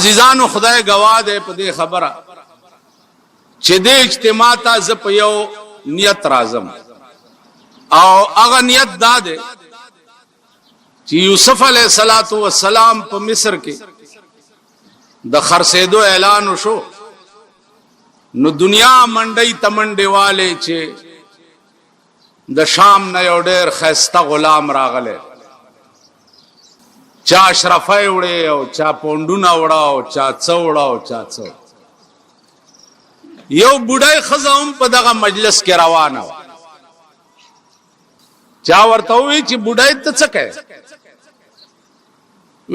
عزیزانو خدای گواه ده په دې خبره چې د اجتماع ته ز په یو نیت راځم او هغه نیت دا ده چې یوسف علیه السلام په مصر کې د خرڅېدو اعلان وشو نو دنیا منډي تمنډي والے چې د شام نه یو ډېر خسته غلام راغله چا اشرفای وړي او چا پوندونه وړاو چا څوړاو چا څو یو بډای خزم په دغه مجلس کې روانه و چا ورته وی چې بډای ته څه کوي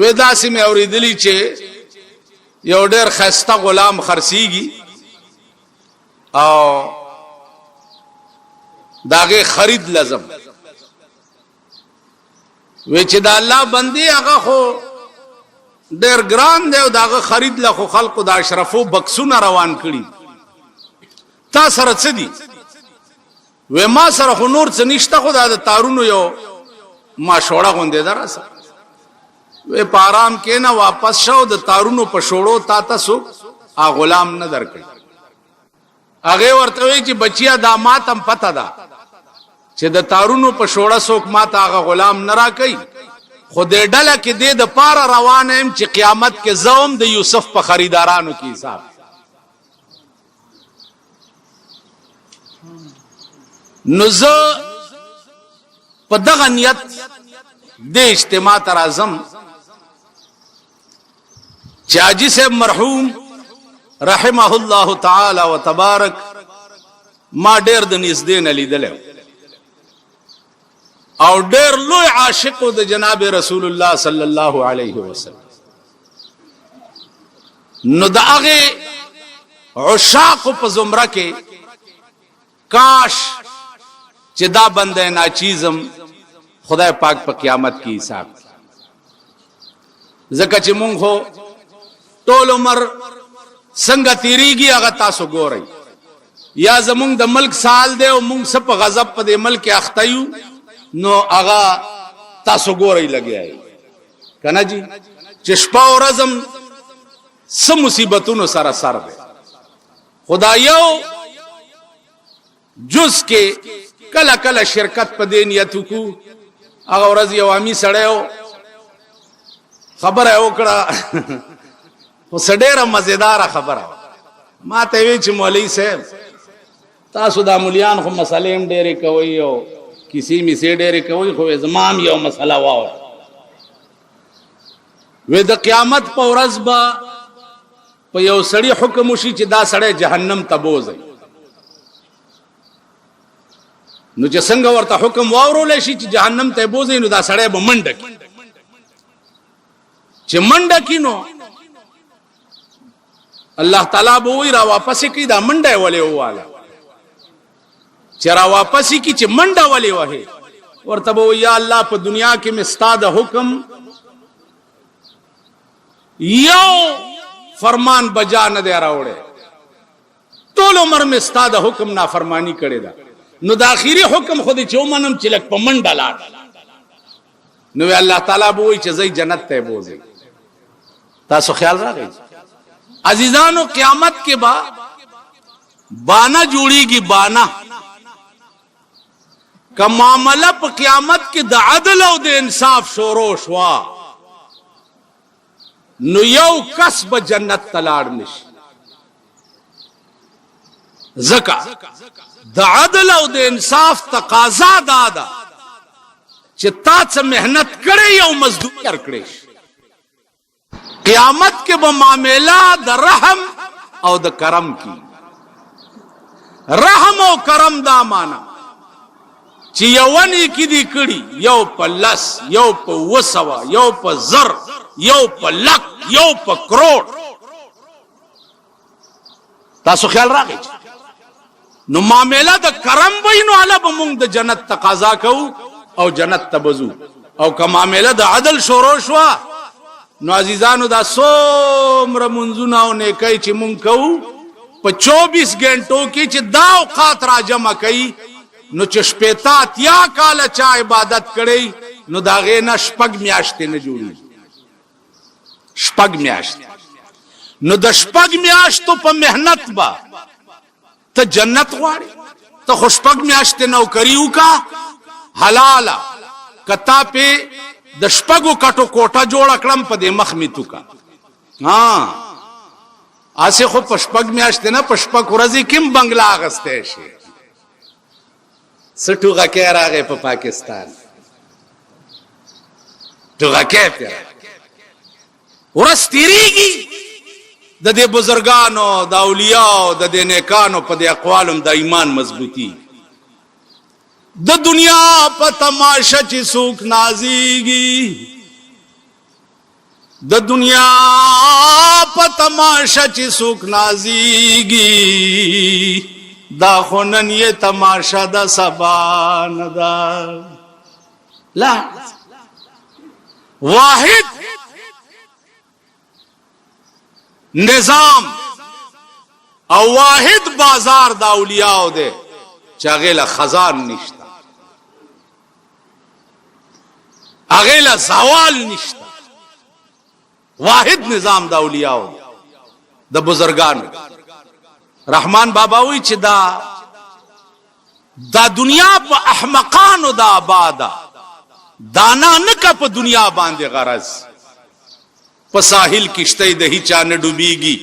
ودا سیمه اوریدلی چې یو ډېر خسته غلام خرسيږي او داغه خرید لازم وی چې دا الله بندي هغه خو ډېر ګران دی او داغه خرید له خو خلقو د اشرفو بکسونه روان کړي تا سره څه دي و ما سره خو نور څه نشته خو دا د تارونو یو ما شوړه غوندې دراسه و په آرام کې نه واپس شو د تارونو په شوړو تا تاسو ا غلام نه درکړي هغه ورته وی چې بچیا دا ماتم پته ده چې د تارونو په شوړه څوک ماته هغه غلام نه راکړي خو دې ډله کې دې د پاره روان هم چې قیامت کې زوم د یوسف په خریدارانو کې حساب نو زه په دغه نیت د اجتماع تر اعظم چې حاجی صاحب مرحوم رحمه الله تعالی وتبارک ما ډېر د نږدې نه لیدل او ډېر لوی عاشق د جناب رسول الله صلی الله علیه وسلم نو دغه عشاق په زمره کې کاش چې دا بنده ناچیزم خدای پاک په قیامت کې حساب زکه چې مونږ هو ټول عمر څنګه تیریږي هغه تاسو ګورئ یا زمونږ د ملک سال دی او مونږ سپ غضب په دې ملک اختایو نو هغه تاسو ګورئ لګیای کنه جی چې شپه او ورځم سم مصیبتونو سره سر دی خدایو جز کې کله کله شرکت په دې نیت کو هغه ورځ یو امي سړیو خبره وکړه خو سډېره مزیدار خبره ما ته وی چې مولوی صاحب تاسو د مليان خو مسالې هم ډېرې کوي او کسی می سي ډېرې کوي خو زمام یو مسله واو وې د قیامت په ورځ به په یو سړی حکم وشي چې دا سړی جهنم ته بوځي نو چې څنګه ورته حکم واورول شي چې جهنم ته بوځي نو دا سړی به منډه کی چې منډه کینو الله تعالی به وی را واپس کی دا منډه ولې واله چې را واپس کی چې منډه ولې وه ورته به یا الله په دنیا کې مستاد حکم یو فرمان بجا نه دی راوړې ټول عمر مستاد حکم نافرمانی کړې ده نو د اخیری حکم خو دې چومنم چې لک په منډه لاړ نو الله تعالی به وی چې زئی جنت ته بوځي تاسو خیال راغی عزیزانو قیامت کے بعد بانا جوڑی گی بانا کا معاملہ پا قیامت کے دا عدل او دا انصاف شورو شوا نو یو کسب جنت تلاڑ نش زکا دا عدل او دا انصاف تقاضا دادا چه تا چه محنت کرے یو مزدور کرکڑیش قیامت کے وہ معاملہ د رحم او د کرم کی رحم او کرم دا مانا چې یوانی کی دی کړي یو په لس یو په وسوا یو په زر یو په لک یو په کروڑ تاسو خیال راغی نو معاملہ د کرم وینو علا به مونږ د جنت تقاضا کوو او جنت ته بزو او که معاملہ د عدل شروع شوا نو عزیزانو دا څومره منځونه او نیکۍ چې مونږ کوو په 24 غنټو کې چې دا اوقات را جمع کوي نو چې شپېته اتیا کاله چا عبادت کړی نو دا غې نه شپږ میاشتې نه جوړي شپږ میاشتې نو د شپږ میاشتو په مهنت با ته جنت غواړي؟ ته خو شپږ میاشتې نوکري وکا حلاله، کتا په د شپږو کټو کوټه جوړ کړم په دې مخ می توکا. اسه خو په شپږ میاشتې نه په شپږ ورځې کې بنگلا غسته شي. سټوغه کې راغې په پاکستان ټوغه کې پر ورستيريږي د دې بزرګانو د اولیاء د دې نیکانو په دې اقوالم د ایمان مضبوطی. د دنیا په تماشا چې څوک نازيږي، د دنیا په تماشا چې څوک نازيږي، دا خونن یہ تماشا دا سبا ندا. لا واحد نظام او واحد بازار دا اولیاء دے چاگیلا خزان نشتا، اگیلا زوال نشتا. واحد نظام دا اولیاء دے دا بزرگان. رحمان بابا وی چې دا دنیا په احمقانو دا آبادا، دانا نکا په دنیا باندې غرض. په ساحل کشته د هیچا نه ډوبېږي،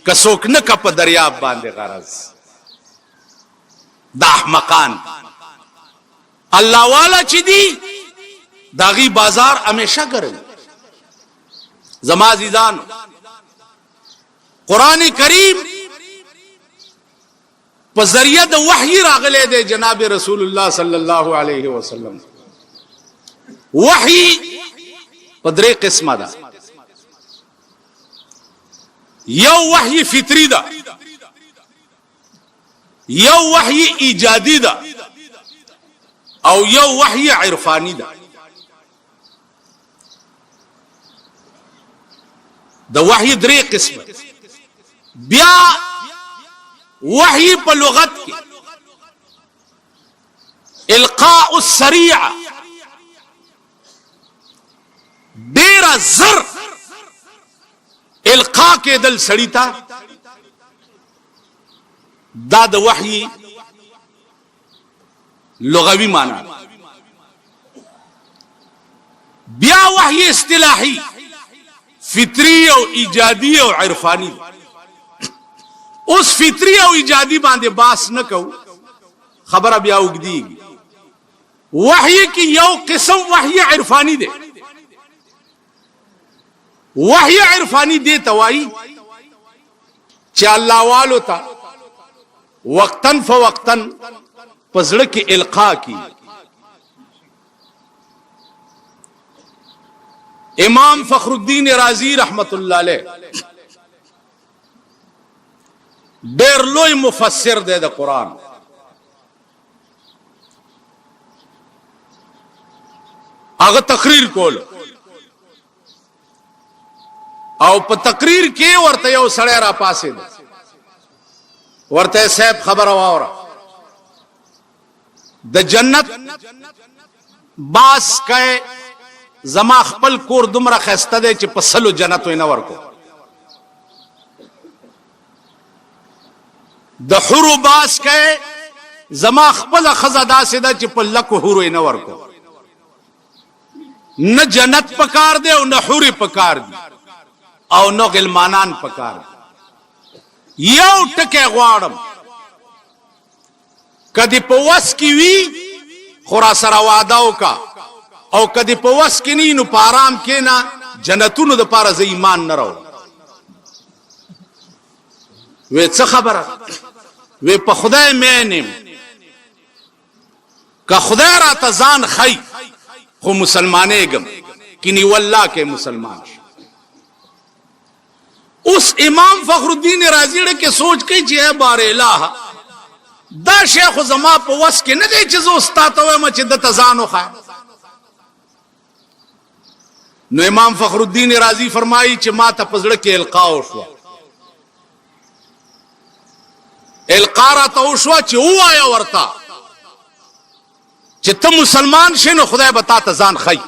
کڅوک نکا په دریاب باندې غرض. دا احمقان الله والا چې دی داغي بازار همیشه ګرځي. زما عزیزانو قرآن کریم په ذریعہ د وحی راغله د جناب رسول الله صلی الله علیه وسلم. وحی په درې قسمه ده. یو وحی فطری ده، یو وحی ایجادی ده، او یو وحی عرفانی ده. د وحی درې قسمه. بیا وحی په لغت کې القاء السریع، ډیر زر القاء کې دل سړی تا، دا د وحی لغوي معنی. بیا وحی اصطلاحي فطری او ایجادی او عرفانی. اوس فطری او ایجادی باندې باس نه کو، خبره بیا وګدیږي. وحی کی یو قسم وحی عرفانی دی. وحی عرفانی دی توای چې الله والو ته وقتن فوقتن پزړه کې القا کی. امام فخر الدین رازی رحمت الله علیه ډیر لوی مفسر دی د قرآن. هغه تقریر کول او په تقریر کې ورته یو سړی را پاسې دی، ورته صاحب خبر واوره د جنت باس کئ زما خپل کور دومره خسته دی چې په سلو جنت وینه ورکو. د حورو باس کئ زما خپل خزه داسې ده چې په لکو حورو یې نه ورکو. نه جنت پکار دی او نه حوري پکار دی او نو غلمانان پکار دی. یو ټکی غواړم کدی په وس کې وی خورا سره وعده وکا، او کدی په وس کې نه نو په آرام کې نه جنتونو د پاره ز ایمان نه راو. وې څه خبره وې په خدای مینم که خدای را ته ځان خی خو مسلمانېږم کینی والله کې مسلمان. اس امام فخر الدین رازی کې سوچ کوي چې اے بار الہ دا شیخ زما په وس کې نه دی چې زه استاد ته وایم چې د تزانو خا. نو امام فخر الدین رازی فرمایي چې ما ته پزړه کې القا وشو. القا را ته وشو چې وایا ورتا چې ته مسلمان شې نو خدای به تا ته ځان خی.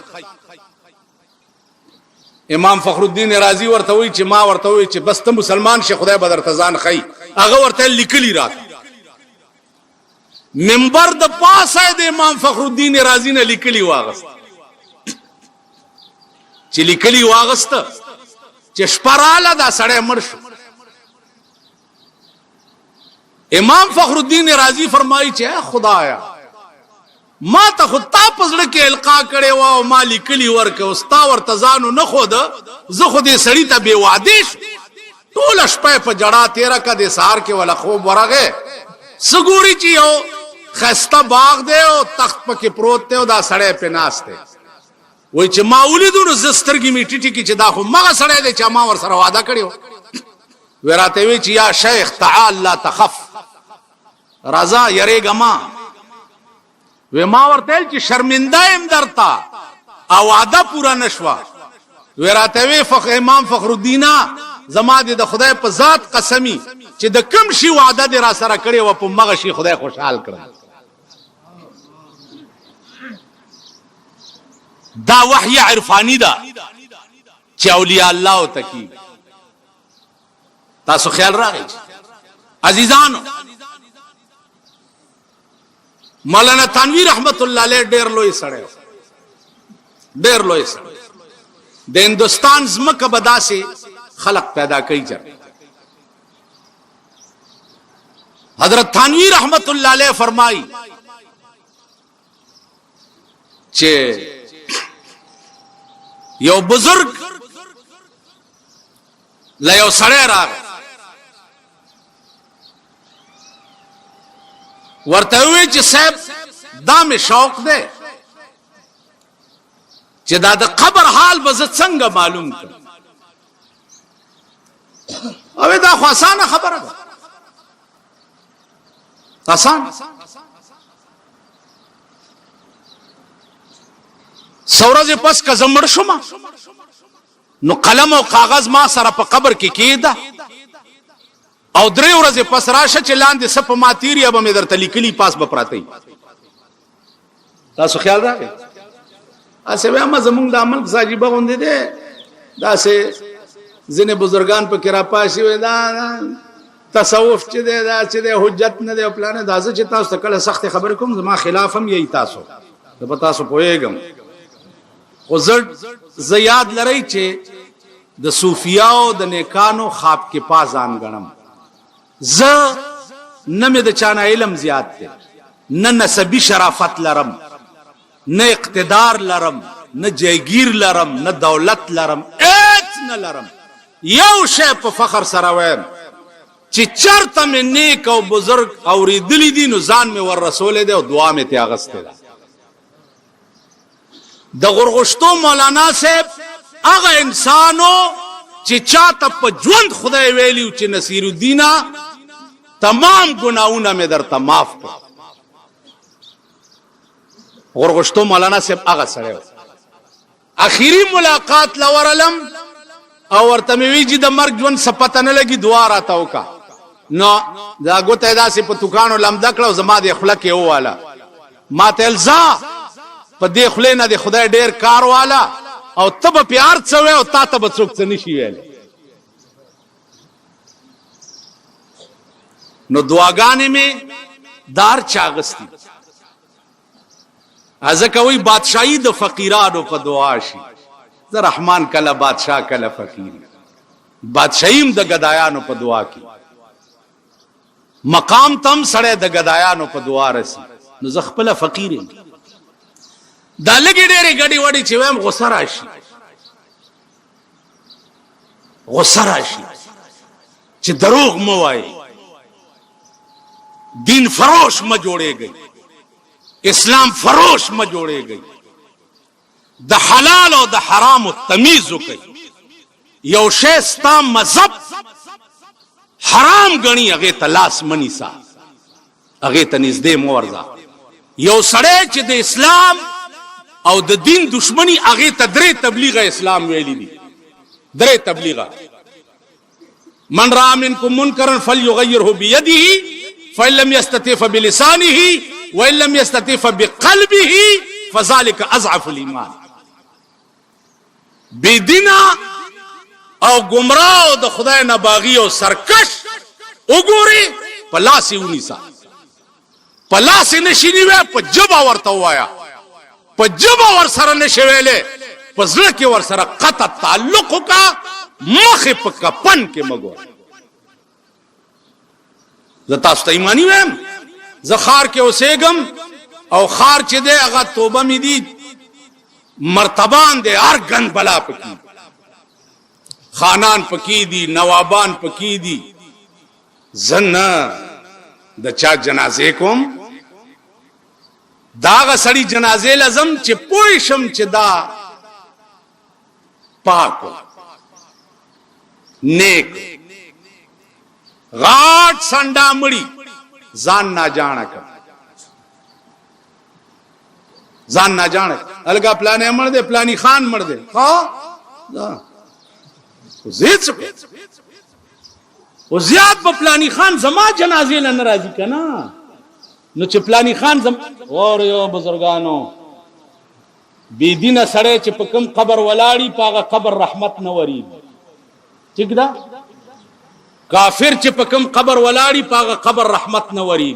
امام فخر الدین رازی ورته وی چې ما ورته وی چې بس ته مسلمان شې خدای به درته ځان خی. هغه ورته لیکلی راک منبر د پاسه د امام فخر الدین رازی نه لیکلی واغست چې لیکلی واغست چې شپراله دا سړی مړ شو. امام فخر الدین رازی فرمایي چې خدایا ما ته خو تا پزړه کې القا کړي و او ما لیکلی ورکه او ستا ورته ځانو نه خود زه خو دې سړی ته بې وعدې شو. ټوله شپه په جړا تېره که د سهار کې ولا خوب ورغی څه ګوري چې یو ښایسته باغ دی او تخت پکې پروت دی او دا سړی پې ناست دی. وایي چې ما ولیدو نو زه سترګې مې ټیټې کړي چې دا خو مغه سړی دی چې ما ورسره واده کړی و. وی راته وی چې یا شیخ تعال لا تخف راځه یریږه ما. وی ما ورته ویل چې شرمنده یم درته او واده پوره نه شوه. وی راته وی امام فخر الدینه زما دې د خدای په ذات قسمی چې د کوم شي وعده دې را سره کړې وه په مغه شي خدای خوشحال کړم. دا وحی عرفانی ده چې اولیاء الله ته کیږي. تاسو خیال راغی عزیزانو. مولانا تنویر رحمت الله علیه ډیر لوی سړی ډیر لوی سړی د هندوستان زمکه به داسې خلق پیدا کوي. حضرت تنویر رحمت الله علیه فرمایي چې یو بزرگ له یو سړی راغی ورته وی چې صاحب دا مې شوق دی چې دا د قبر حال به زه څنګه معلوم کړم. او دا خو اسانه خبره ده آسان. سورج پس که زمړ شوم نو قلم او کاغذ ما سره په قبر کې کېده او 3 ورځې پس راشه چې لاندې سپ ماتیریا به مې درته لیکلي پاس به پراته. تاسو خیال راغی اسې ما زمونږ د عمل ساجيبه غوندې ده داسې ځینې بزرگان په کې راپاشي وي دا تصوف چې دی دا چې دی حجت نه دی او پلان دا چې تاسو ته کله سخت خبرې کوم زما خلاف هم یی تاسو د په تاسو پوهېږم. خو زه یاد لرئ چې د صوفیاو د نیکانو خواب کې پازان غنم. زه نه مې د چانه علم زیات دی نه نسبی شرافت لرم نه اقتدار لرم نه جایگیر لرم نه دولت لرم هیڅ نه لرم. یو شی په فخر سره وایم چې چرته مې نیک او بزرگ اوریدلی دي نو ځان مې ور رسولې دی او دعا مې ته اغستې ده. د غرغشتو مولانا صاحب هغه انسانو چې چاته په ژوند خدای ویلیو چې نصیر الدین تمام گناہونه مې درته معاف کړ. غرغشتو مولانا صاحب هغه سره اخیری ملاقات لورلم او ورته مې وی چې د مرګ ژوند سپته نه لګي دعا راته وکا. نو دا ګوته داسې په توکانو لمده کړه او زما د خله کې وواله ما ته الزا په دې خله نه د خدای ډیر کار والا او ته به پیار څوې او تا ته به څوک څه نشي ویلی. نو دعاګانې مې دار چاغستی ځکه وایي بادشاهي د فقیرانو په دعا شي. زه رحمان کله بادشاه کله فقیر بادشاهیم د ګدایانو په دعا کې مقام تم سړی د ګدایانو په دعا رسی. نو زه خپله فقیر یم دا لږې ډېرې ګډې وډې چې وایم غصه راشي غصه راشي چې دروغ مه وایي دین فروش مه جوړېږئ اسلام فروش مه جوړېږئ د حلال او د حرامو تمیز وکئ. یو شی ستا مذهب حرام ګڼي هغې ته لاس مه نیسه هغې ته نږدې مه ورځه. یو سړی چې د اسلام او د دین دشمنی هغې ته 3 تبلیغه اسلام ویلی دي 3 تبلیغه. من را منکم منکرا فلیغیره بیده فإن لم يستطع فبلسانه وإن لم يستطع فبقلبه فذلك أضعف الإيمان. بيدینا او گمراه او د خدای نه باغی او سرکش وګوري پلاسی ونیسا پلاسی نشینی وې په جبا ورته وایا په جبا ور سره نشویلې په زړه کې ور سره قطع تعلق کا مخ په کپن کې مګو زه تاسو ته ایمانی ویم زه خار کې اوسېګم او خار چې دی هغه توبه مې دي مرتبان دی هر گند بلا پکی خانان پکی دی نوابان پکی دی زن د چا جنازه کوم داغه سړی جنازه لازم چې پوي شم چې دا پاک نیک غاټ سنډا مړی ځان نه جانا کړ ځان نه جانا الګا پلانې مړ دې پلانی خان مړ دې ها زید څه او زیاد په پلانی خان زما جنازې نه ناراضي کنا نو چې پلانی خان اور یو بزرګانو بی دینه سړی چې په کوم قبر ولاړی پاغه قبر رحمت نه وری ٹھیک ده کافر چې په کوم قبر ولاړی پاغه قبر رحمت نه وری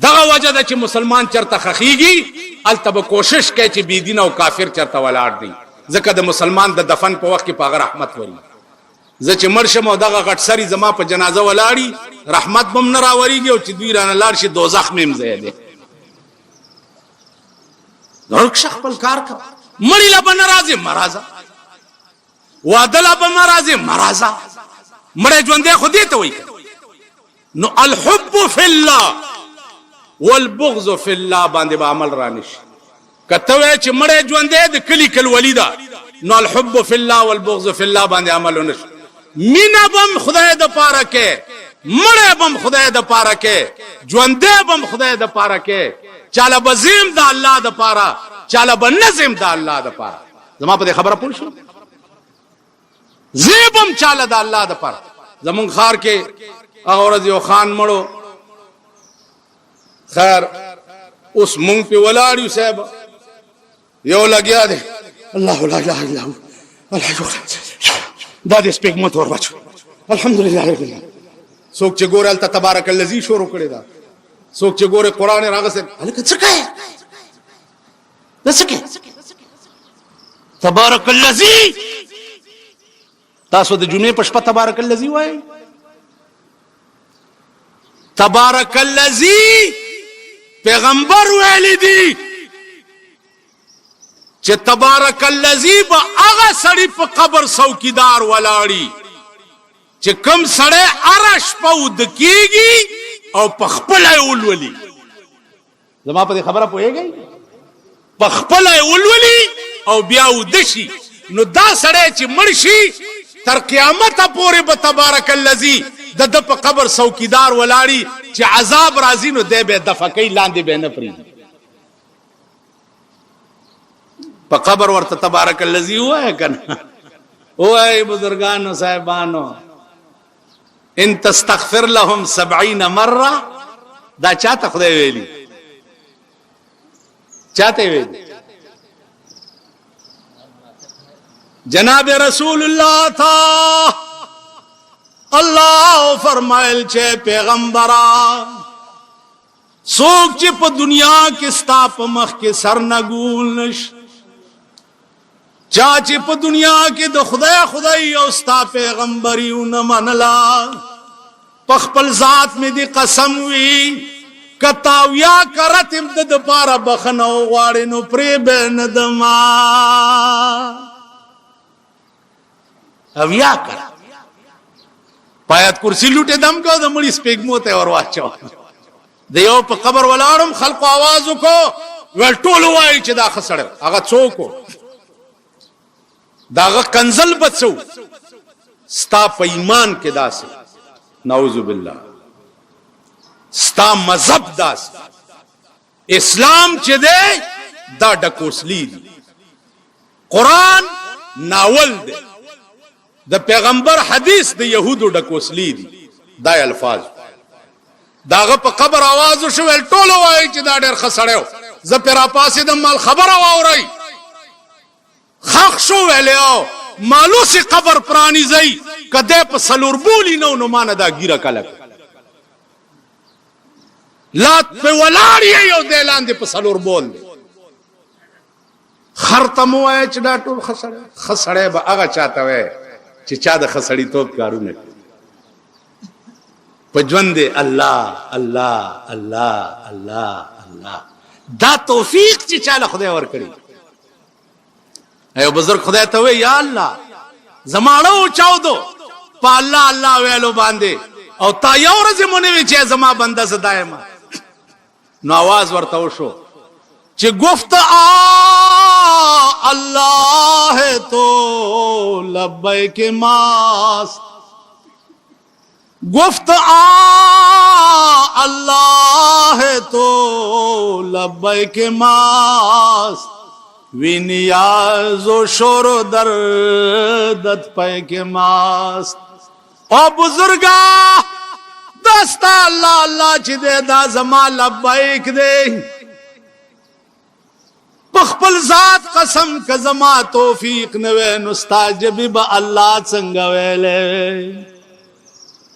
دغه وجه ده چې مسلمان چرته خخیږي التب کوشش کوي چې بی دینه او کافر چرته ولاړ دی ځکه د مسلمان د دفن په وخت کې پاغه رحمت وری زه چې مرشم او دغه غټ سری زما په جنازه ولاړی رحمت بم نه راوریږي او چې دوی رانه لاړ شي دوزخ مم زیاده درک شخ خپل کار کا مړی لا بن راځي مرزا وادلا بن راځي مرزا مړی ژوندې خو دې ته وایي نو الحب فی الله والبغض فی الله باندې به عمل رانش کته وای چې مړی ژوندې د کلی کل ولیدا نو الحب فی الله والبغض فی الله باندې عمل ونش مینا بم خدای د پاره کې مړی بم خدای د پاره کې ژوندې بم خدای د پاره کې چاله بزیم د الله د پاره چاله بنظم د الله د پاره زما په خبره پوه شو زیبم چاله د الله د پاره زمون خار کې هغه ورځ یو خان مړو خیر اوس مونږ په ولاړیو صاحب یو لګیا دی الله لا اله الا هو دا دې سپیک مت ور بچو الحمدلله رب العالمین څوک چې ګورل ته تبارک الذی شروع کړی دا څوک چې ګوره قران راغسه الکه څه کوي دسکه تبارک الذی تاسو د جمعې په شپه تبارک الذی وای تبارک الذی پیغمبر ویل دی چې تبارک الذی با هغه سړی په قبر څوکیدار ولاړی چې کم سړی عرش پود کیږي او پخپل اولولي زما په خبره پوهیږي پخپل اولولي او بیا ودشي نو دا سړی چې مرشي تر قیامت پورې به تبارک الذی د په قبر څوکیدار ولاړی چې عذاب راځي نو دی به دفقې لاندې به نه پری په قبر ورته تبارک الذی وای کنه وای بزرګانو صاحبانو ان تستغفر لهم 70 مره دا چاته خدای ویلی چاته ویلی جناب رسول الله تا الله فرمایل چې پیغمبرا څوک چې په دنیا کې ستا په مخ کې سر نګول نش چا چې په دنیا کې د خدای او ستا پیغمبريونه منلا په خپل ذات مې دي قسم وی کتاویا کرتم د پاره بخنو غواړي نو پرې بن دما اویا کر پایت کرسی لوټه دم کو د مړي سپېګمو ته ور واچو د یو په قبر ولاړم خلق आवाज وکړو ول ټول وای چې دا خسړ هغه څوک داغه کنزل بچو ستا په ایمان کې داسې نعوذ بالله ستا مذهب داس اسلام چې دی دا ډکوسلی دی قران ناول دی د پیغمبر حدیث د يهودو ډکوسلی دی دا الفاظ داغه په قبر आवाज شو ول ټول وای چې دا ډېر خسړیو ز پیرا پاسې د مال خبره واوري خاخ شو ویلیو مالو سی قبر پرانی زی کده پا سلور بولی نو مانا دا گیرا کلک لات پہ ولاری یو دیلان دی پا سلور بول دی خرطمو آئے چی دا طول خسڑے با اگا چاہتا وے چی چا دا خسڑی توب کارو نکی پا جون دے اللہ اللہ اللہ اللہ اللہ دا توفیق چی چالا خدای ور کری ایو بزرگ خدای توے یا اللہ زمانو چاو دو پا اللہ اللہ ویلو باندے او تا یو رزی منوی چی زمان بندہ زدائے ما نو آواز ورطاو شو چی گفت اللہ ہے تو لبیک ماست گفت اللہ ہے تو لبیک ماست وی نیاز و شور و دردت پیک ماست او بزرگا دستا اللہ اللہ چی دے دا زمان لبیک دے پخپل ذات قسم کا زما توفیق نوے نستاجبی با اللہ چنگوے لے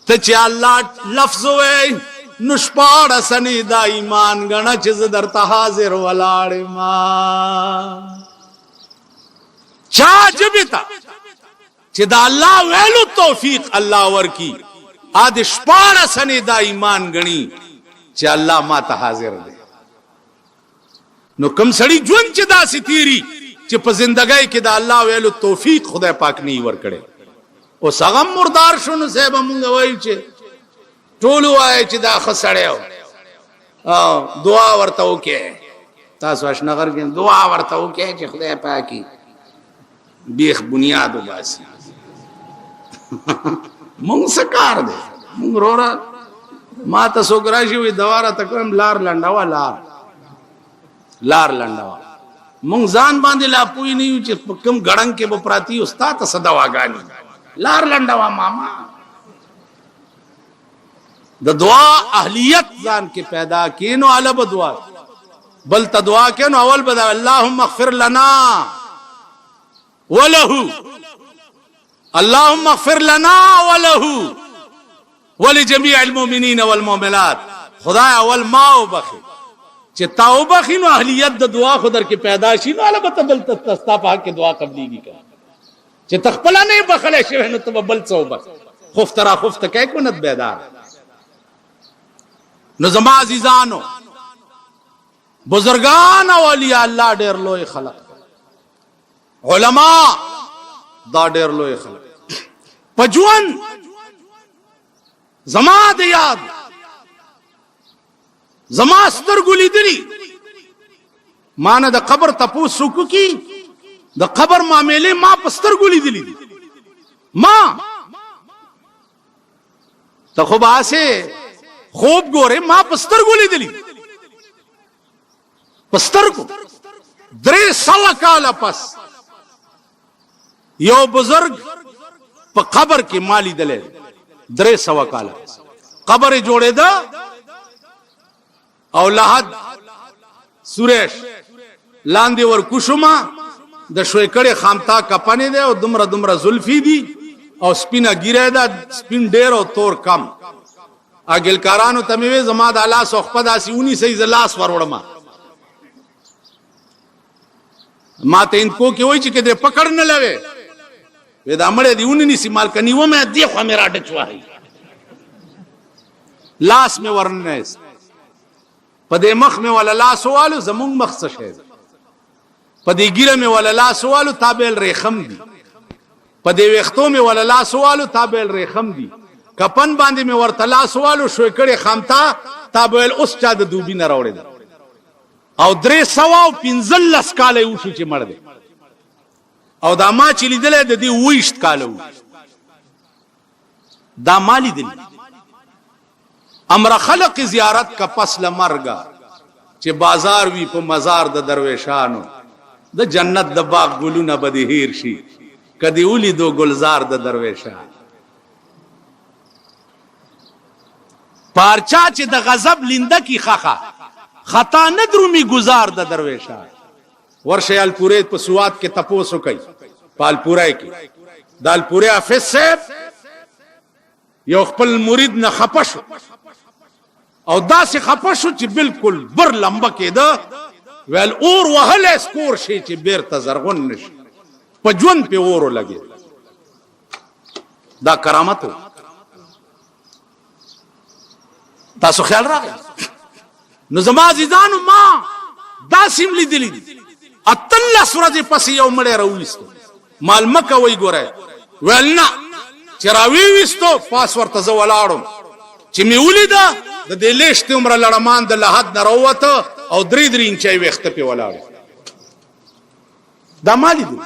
تچی اللہ لفظ ہوئے نشپاڑ سنی دا ایمان گنا چیز در تحاضر ولاڑ ما چاجبی تا چی دا اللہ ویلو توفیق اللہ ورکی آدھ شپاڑ سنی دا ایمان گنی چی اللہ ما تحاضر دے نو کم سڑی جون چی دا سی تیری چی پا زندگائی کی دا اللہ ویلو توفیق خدا پاک نہیں ورکڑے او سغم مردار شنو سیبا مونگا ویل چی ٹولو آئے چی دا خسڑے ہو دعا ورطاو کے تاسو اشنغر کے دعا ورطاو کے چی خدا پاکی بیخ بنیادو باسی مونگ سکار دے مونگ رو را ما تا سوگراشی ہوئی دوارا تکرم لار لنڈاوا لار لنڈاوا مونگ زان باندے لا پوئی نہیں ہوئی چی کم گڑنگ کے بپراتی استا تا صدوا گانی لار لنڈاوا ماما دا دعا اہلیت زان کے پیدا کینو علب دعا بل تا دعا کینو اول بدا اللہم اغفر لنا ولہو اللہم اغفر لنا ولہو ولجمیع المومنین والمومنات خدا اول ماو بخی چی تاو بخی نو اہلیت دا دعا خودر کی پیداشی نو علب بل تستا پاک کے دعا قبلی گی کہا چی تخپلا نہیں بخلے شوہ نو تب بل سو بخ خفترا خفت کہے کنت بیدار نظم عزیزانو بزرگان اولیاء اللہ دیر لوئی خلق علماء دا دیر لوئی خلق پجون زما دے یاد زما سترگولی دلی مانا دا قبر تپو سکو کی دا قبر معاملے ما پسترگولی دلی ما تا خوب آسے خوب گورے ما پستر گولی دلی پستر کو درے سوا کالا پس یو بزرگ پا قبر کی مالی دلے درے سوا کالا پس قبر جوڑے دا او لحد سوریش لاندے ور کشما دا شویکڑے خامتا کپانے دے او دمرا زلفی دی او سپینا گیرے دا سپین دیر او تور کم اگل کارانو تمیوے زما دا لاس اخپد آسی اونی سیز لاس وروڑما ما تا انکو کی ہوئی چکے دے پکڑ نہ لوے ویدہ مڑے دی اونی نیسی مالکنی وہ میں دیکھوا میرا ڈچوا ہے لاس میں ورننے اس پدے مخ میں والا لاس والو زمون مخ سشید پدے گیرہ میں والا لاس والو تابیل ریخم دی پدے ویختوں میں والا لاس والو تابیل ریخم دی کپن باندې میں ورتلا سوالو شوی کڑی خامتا تابویل اس چا دا دوبی نراوڑی دا او درے سواو پینزل لس کالے اوشو چی مر دے او دا ما چلی دلے دا دی ویشت کالے اوشو دا مالی دلی امر خلق زیارت کا پس لمرگا چی بازار وی پا مزار دا درویشانو دا جنت دا باغ گلو نا بدی ہیر شی کدی اولی دو گلزار دا درویشان پارچا چی دا غضب لندہ کی خاخا خطا ندرو می گزار دا درویشا ورشه الپورې په سواد کې تپوسو کوي پالپورای کې دالپورې حافظ صاحب یو خپل مرید نه خپشو او داسې خپشو چې بالکل بر لمبه کېده ویل اور وهل سکور شي چې بیرته زرغون نشي په ژوند په اورو لګي دا کرامت تاسو خیال راغی نو زما عزیزانو ما دا سیم لیدلی اتل سورج پس یو مړی راوېستو مال مکه وای ګوره ویل نه چې راوېستو پاس ورته زه ولاړم چې مې ولیده د دې لیشتې عمره لړمان د لحد نه راووته او 3 انچۍ ویښته پې ولاړې دا ما لیدل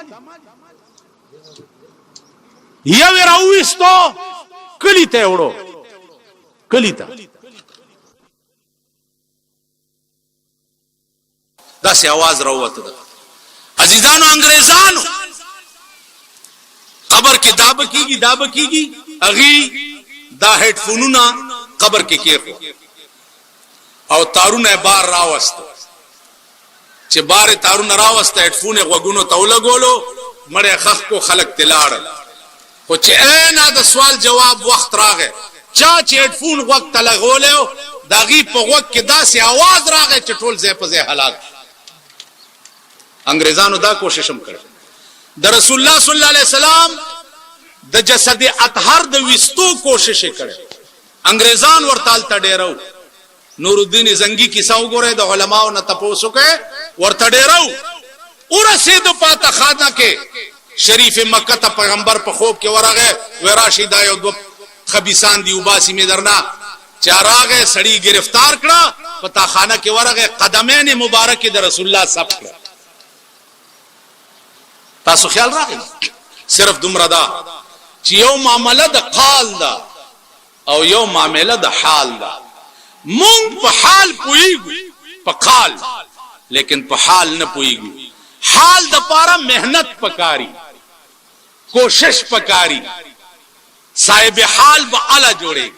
یو یې راوېستو کلي ته یې وړو کلي ته داسې आवाज راووته ده عزیزانو انګریزانو قبر کې دابه کیږي اغي دا هډ فونونه قبر کې کېخو او تارونه بار راوسته چې بار تارونه راوسته هډ فونه غوګونو ته ولګولو مړې خخ کو خلق تلاړ خو چې انا د سوال جواب وخت راغی چا چې هډ فون وخت لګولیو داغي په وخت کې داسې आवाज راغی چې ټول ځای په ځای هلاک انګریزانو دا کوشش هم کړ د رسول الله صلی الله علیه وسلم د جسد اطهر د وستو کوشش کړ انګریزان ورتال ته ډیرو نور الدین زنگی کیسه وګوره د علماو نه تاسو کې ورته ډیرو ورسید پاته خانه کې شریف مکه ته پیغمبر په خوب کې ورغه و راشد یو دو خبيسان دی وباسي می درنا چاراغه سړی گرفتار کړه پتا خانه کې ورغه قدمین مبارک د رسول الله صف کړه تاسو خیال راغی صرف دومره دا چې یو معاملې د قال دا او یو معاملې د حال دا مونږ په حال پويګو په قال لیکن په حال نه پويګو حال د پاره مهنت پکاري کوشش پکاري صاحب حال به اعلی جوړي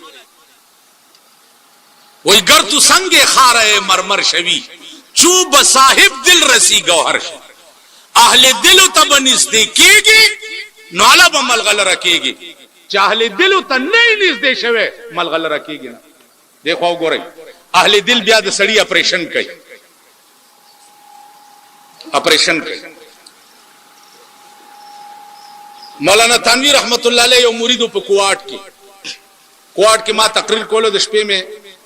وای گر تو سنگ خاره مرمر شوی چوب صاحب دل رسی گوهر شوی اهل دل ته بنزدیکیږي نو علا به ملغلره کیږي چې اهل دل ته نه نږدې شوی ملغلره کیږي نه دیکھو وګورئ اهل دل بیا د سړی اپریشن کوي مولانا تنویر رحمت الله علیه یو مریدو په کوارټ کې ما تقریر کولو د شپې مې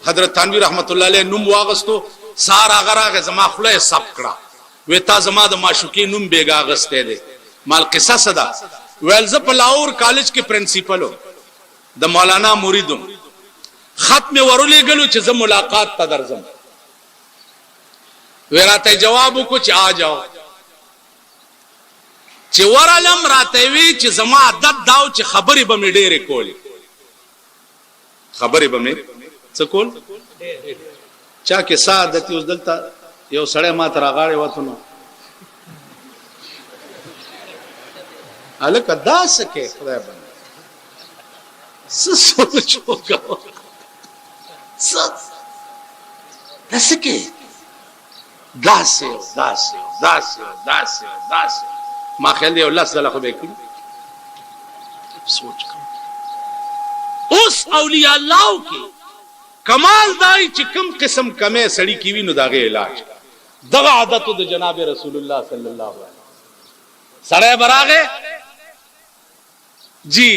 حضرت تنویر رحمت الله علیه نوم واغستو سارا غراغه زما خله سب کړه وتا زما د معشوقې نوم بیګا غسته دي مال قصه صدا ویل ز په لاهور کالج کې پرنسپلو د مولانا مریدو خط می ورولې غلو چې ز ملاقات ته درځم وراته جواب کو چې آ جاؤ چې ورالم راته وی چې زما عادت داو چې خبرې به مې ډېرې کولې خبرې به مې څه کول چا کې سعادت اوس دلته یو سړی ما تر غاړې وته نو الکه دا سکه خدای باندې سوچ وکاو دا سکه داسه ما خیال دی الله تعالی خو به کوي سوچ کوم اوس اولیاء الله کې کمال دای چې کوم قسم کمه سړی کی وینو داغه علاج دغه عادت د جناب رسول الله صلی الله علیه وسلم سړی براغه جی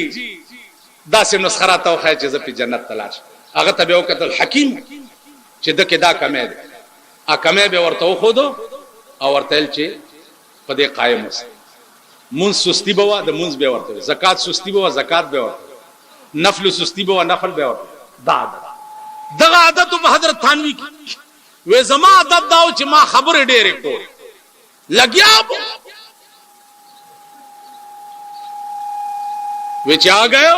داسې نسخره ته خای چې په جنت تلاش هغه ته به وکتل حکیم چې دکې دا کمه ده ا کمه به ورته خو دو او ورته چې په دې قائم اوس مون سستی بوا د مونږ به ورته زکات سستی بوا زکات به ورته نفل سستی بوا نفل به ورته دغه عادت په حضرت تھانوی کی وې زما عادت داو چې ما خبره ډېرې کو لګیا وہ چاہ گئے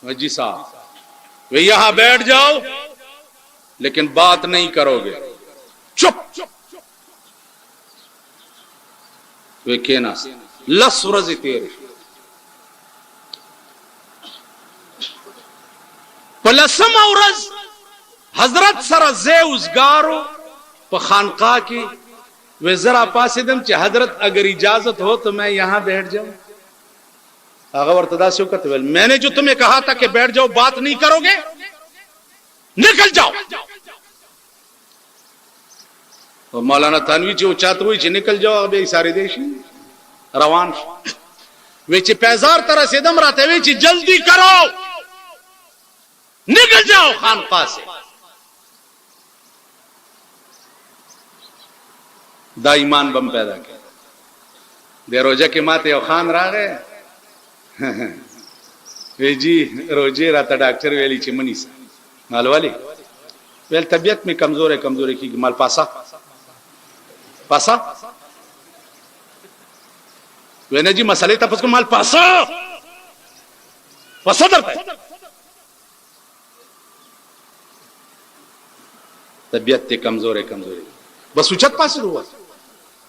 ہو جی صاحب وہ یہاں بیٹھ جاؤ لیکن بات نہیں کرو گے چپ وہ کہنا لس ورځې تیرې په لسمه ورځ حضرت سره زه اوسګارو په خانقاه کې वे जरा पासिदम चे हजरत अगर इजाजत हो तो मैं यहां बैठ जाऊं। मैंने जो तुम्हें कहा था कि बैठ जाओ, बात नहीं करोगे, निकल जाओ। और मौलाना थानवी चे उचात हुई चे निकल जाओ, अब सारे देश रवान वे चे पैजार तरह से दम रहते वे चे जल्दी करो, निकल जाओ खानका से। दा ईमान बम पैदा किया दे रोजा के माते और खान रहा गए वे जी रोजे रहता डॉक्टर वेली चिमनी से माल वाली वेल तबियत में कमजोर है की माल पासा पासा वे जी मसले तपस को माल पासा पासा दरता है तबियत ते कमजोर है बस उचत पास हुआ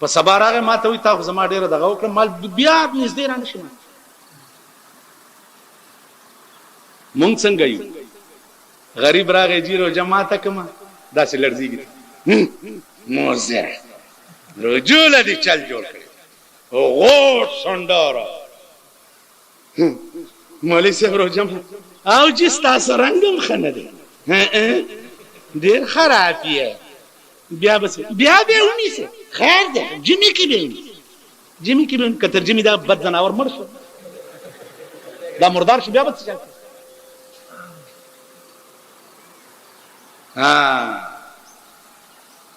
बस सबार आ गए माता हुई था जमा डेरा दगा कर माल बिया बिस दे रान शिमा मुंग संग गई गरीब रा गए जीरो जमा तक मा दास लर्जी की मोजे रजुल दी चल जोड़ करे ओ गोट संडारा मौली से रोजम आओ जिस तास रंगम खन दे देर खराबी है ब्याह बस ब्याह बे उन्हीं से खैर दे जिमी की बेन कतर जिमी दा बद जनावर मर सो दा मुर्दार से ब्याह बस जाते हाँ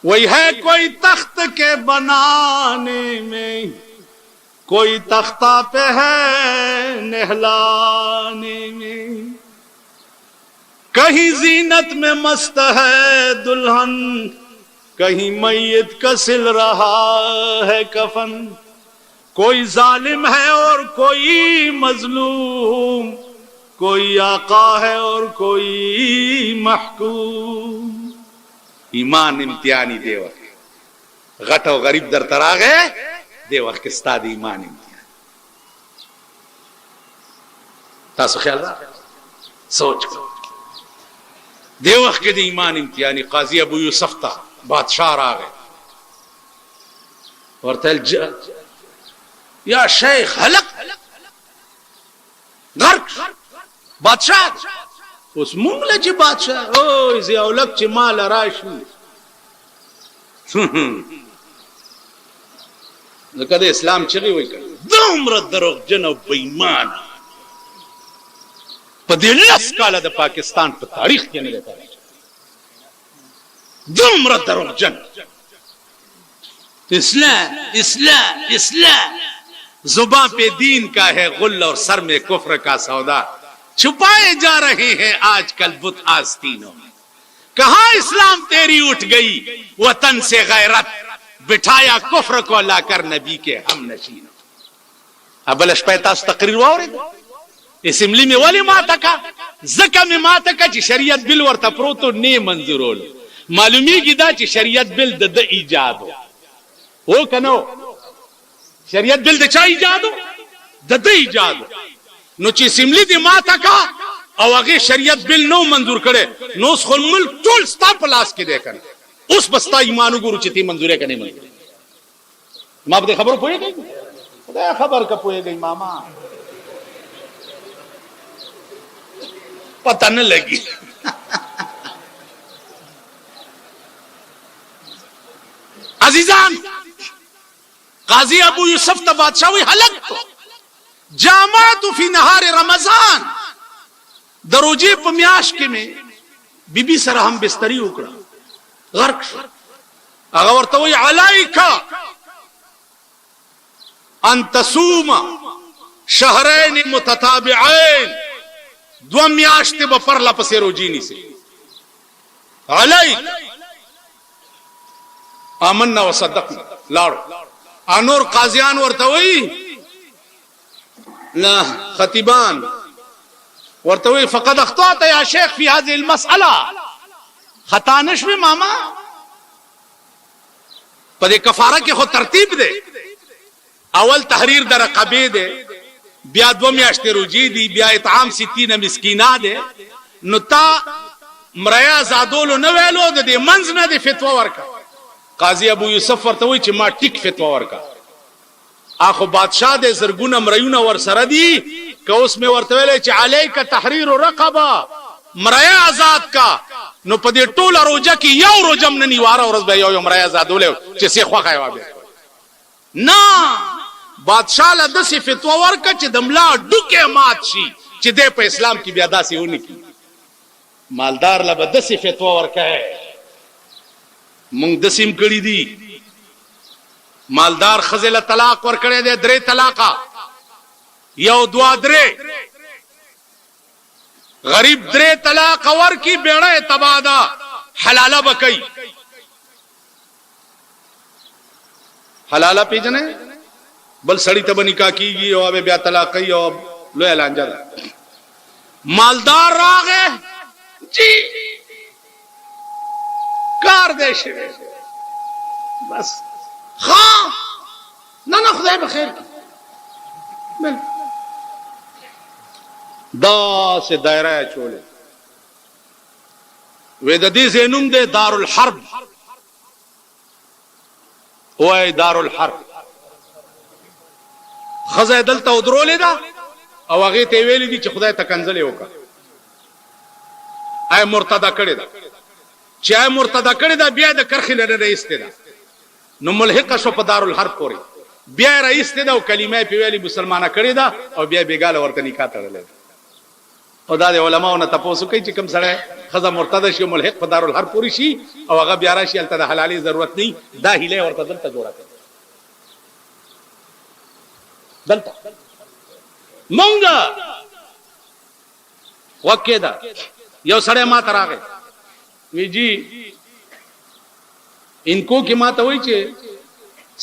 वही है कोई तख्त के बनाने में कोई तख्ता पे है नहलाने में कहीं जीनत में मस्त है दुल्हन कहीं मैयत का सिल रहा है कफन कोई जालिम है और कोई मजलूम कोई आका है और कोई महकूम ईमान इम्तिहानी देवक गटो गरीब दर तरा गए देवक किस्ता दी ईमान इम्तिहान तासो ख्याल रहा सोच को देवक के दी ईमान इम्तिहानी काजी अबू यूसुफ था बादशाह आ गए और तल या शेख हलक गर्क बादशाह उस मुंगले ची बादशाह ओ इसे औलक ची माल राशि कदे इस्लाम चली हुई कर दम्र दरोग जनो बेईमान पदिलस काला द पाकिस्तान पर तारीख के नहीं रहता दम्र दरोग जन इस्लाम जुबान पे दीन का है गुल और सर में कुफ्र का सौदा छुपाए जा रहे हैं आजकल बुत आस्तीनों में कहां इस्लाम तेरी उठ गई वतन से गैरत बिठाया कुफ्र को लाकर नबी के हम नशीनों अबलश पैतास तकरीर और इसिमली में वाली माता का जका में माता का शरीयत बिल वर प्रोतो ने मंजूर मालूमी गिदा शरीयत बिल द ईजाद हो कनो शरीयत बिल द चा ईजाद द ईजाद नो ची सिमली दी माता का और आगे शरीयत बिल नो मंजूर करे नो खुल मुल्क टोल स्टा प्लास के देखन उस बस्ता ईमानु गुरु चिति मंजूर है कि नहीं मंजूर माप दे खबर पोए गई खुदा खबर का पोए गई मामा पता न लगी अजीजान काजी अबू यूसुफ ता बादशाह हलक तो जामातु फी नहार रमजान दरोजे पम्याश के में बीबी सर हम बिस्तरी उकड़ा गर्क अगर तो वही अलाइका अन तसूमा शहरैन मुतताबिऐन दो म्याश्ते बफरला पसे रोजीनी से अलाइक आमन्ना व सद्दक़ना लाड़ो आनोर काजियान वर्तवई ला खतीबान वर्तवई फकद अख्तात या शेख फी हाज़िल मसअला खतानश में मामा पदे कफारा के खो तरतीब दे अवल तहरीर दर कबे दे ब्या दो म्याश्ते रोजी दी ब्या इताम सित्तीन मिस्कीना दे नुता मरया जादोलो न वेलो दे मंज न दे फितवा वर्का قاضي ابو یوسف ورته وی چې ما ټیک فتوا ورکا اخو بادشاہ دې زرګونه مریونه ور سره دي که اوس مې ورته ویل چې علیک تحریر رقبه مریا آزاد کا نو په دې ټوله روزه کې یو روزم نه نیواره ورځ به یو مریا آزادول چې څه خوخه وای نه بادشاہ له د فتوا ورکا چې دملا ډوکه مات شي چې د په اسلام کې بیا داسې ونی کی مالدار له د فتوا ورکا مونږ د سیم کړی دي مالدار خزل طلاق ور کړی دی 3 طلاقه یو دوا درې غریب 3 طلاق ور کی بیړه تبادا حلاله بکئی حلاله پیجنه بل سړی ته نکاح کیږي او بیا طلاق کوي او لوی اعلان جره مالدار راغه جی کار دې شي بس ها نه خدای به خیر کی دا سے دایره چولې وې د دې زینوم دې دارالحرب وای دارالحرب خزه دلته ودرولې دا او هغه ته ویلې دي چې خدای ته کنځلې وکړه اي مرتدا کړی دا چې اي مرتدا کړی دا بیا د کرخې لره رئیس ته دا نو ملحق شو په دارالحرب پورې بیا رئیس ته دا او کلمه په ویلي مسلمانه کړی دا او بیا بیګاله ورته نکاح تړلې او دا د علماونو تاسو کوي چې کوم سره خزه مرتدا شي ملحق په دارالحرب پورې شي او هغه بیا راشي الته د حلالي ضرورت نه دا هله ورته دلته جوړه کړي دلته مونږه وکیدا یو سړی ما تراغه وی جی इनको की माता वही चे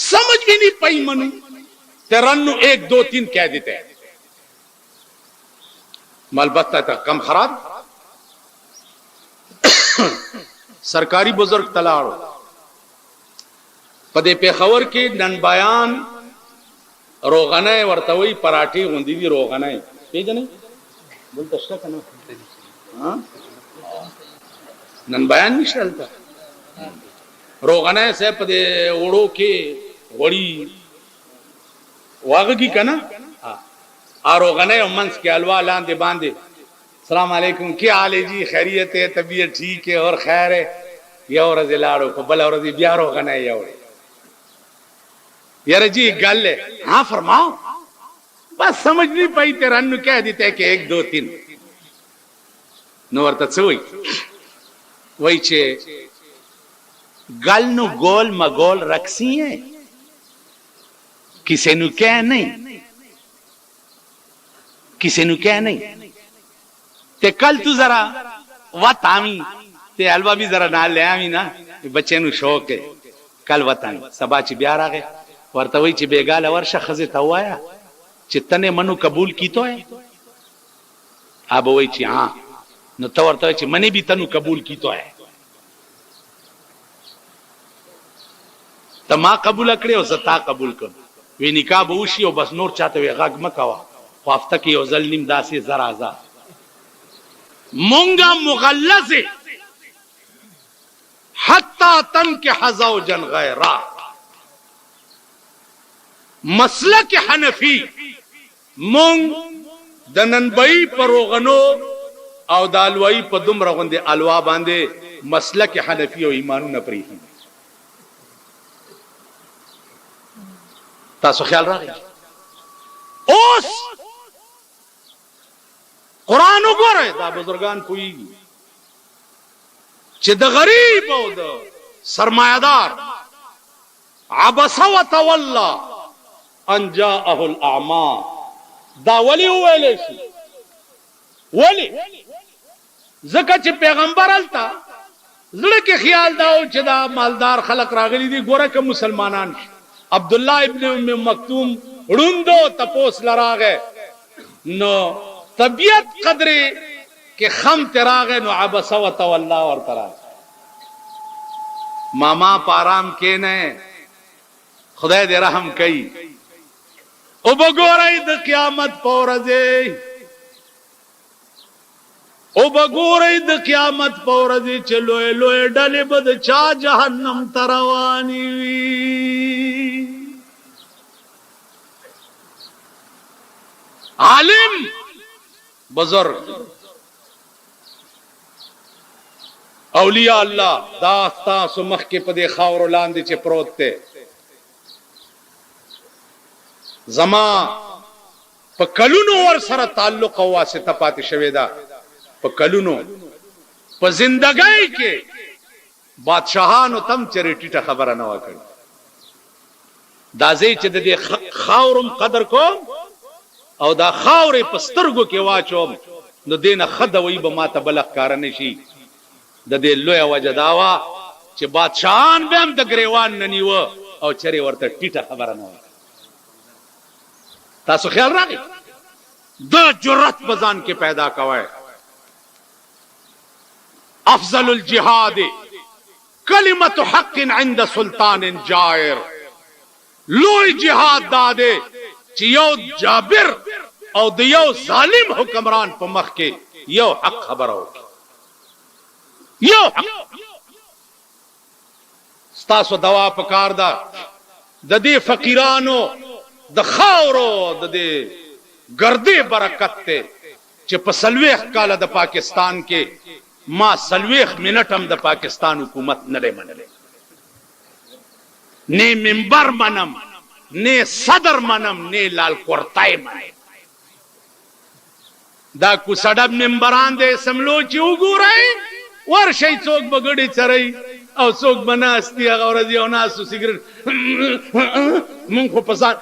समझ भी नहीं पाई मनु तिरन्नु 1 2 3 कह देते हैं मलबत्ता था कम खराब सरकारी बुजुर्ग तलाड़ो पदे पे खबर के नन बयान रोगना वर्तवई पराठी गुंदी भी रोगना है जने बोलता हाँ नन बयान नहीं चलता रोगना से पदे ओड़ो के वड़ी वागी का ना आ रोगना मंस के अलवा लांदे बांधे सलाम अलैकुम क्या हाल है जी खैरियत है तबीयत ठीक है और खैर है या और जिलाड़ो को बल और बिया रोगना है या यार जी गल है हाँ फरमाओ बस समझ नहीं पाई तेरा अन्नू कह देते है कि 1 2 3 नोर तत्सोई वही चे गल नु गोल मगोल रखसी है किसी नु कह नहीं किसी नु कह नहीं ते कल तू जरा वत आवी ते हलवा भी जरा ना ले आवी ना बच्चे नु शौक है कल वत आवी सबाची ब्यार आ गए वर्ता वही ची बेगाल वर्ष खजे तवाया चित्तने मनु कबूल की तो है अब वही ची हाँ न तो वर्ता ची मने भी तनु कबूल की तो है तमा कबूल अकड़े और सता कबूल कर वे निकाह बहुशी और बस नोर चाहते हुए गग मकावा ख्वाफ्ता की ओजल निम दासी जराजा मोंगा मुगल्लज़े हत्ता तन के हजाओ जन गैरा मसलक हनफी मोंग दननबई परोगनो और दालवाई पदुम रगंदे अलवा बांधे मसलक हनफी और ईमानु न परी तासो ख्याल रहा ओस कुरान उगोरे दा बुजुर्गान कोई चे द गरीब ओ द सरमायादार अबसा व तवल्ला अन जाअहुल अमा दा वली वेले शी वली زکه چې پیغمبر التا زړه کې خیال داو چې دا مالدار خلق راغلي دي ګوره که مسلمانان عبد الله ابن ام مکتوم روندو تپوس لراغه نو طبیعت قدرې کې خم تراغه نو عبس و تولا ور ترا ماما پارام کې نه خدای دې رحم کوي او وګورئ د قیامت پورځه او بګورئ د قیامت په ورځ چې لوی لوی ډلې به د چا جهنم ته روانې وي. عالم بزرگ اولیاء الله دا تاسو مخکې په دې خاور لاندې چې پروت دی زما په کلونو ور سره تعلق او واسطه پاتې شوې ده په کلونو په زندګۍ کې بادشاہانو تم چریټیټه خبره نه وکړي دا زی چې د دې خاورم قدر کوم او دا خاورې په سترګو کې واچوم نو دینه خدوی به ماته بلخ کار نشي د دې لوی وجه دا وا چې بادشاہان به هم د گریوان نه نیو او چری ورته ټیټه خبره نه وکړي. تاسو خیال راغی دا جرأت بزان کې پیدا کوي. افضل الجهاد کلمت حق عند سلطان جائر. لوی جهاد داده چې یو جابر او د یو ظالم حکمران په مخ کې یو حق خبره وکړي. یو حق ستاسو دوا پکار ده د دې فقیرانو د خاورو د دې ګردې برکت ته چې په سلويخ کاله د پاکستان کې ما سلويخ منټ هم د پاکستان حکومت نه لري منلې نه منبر منم نه صدر منم نه لال کورتای منم دا کو سړب منبران دې سملو چې وګورئ ورشي څوک بغړي چرای او څوک بناستي هغه ورځ یو ناسو سیګریټ مونږ په پسان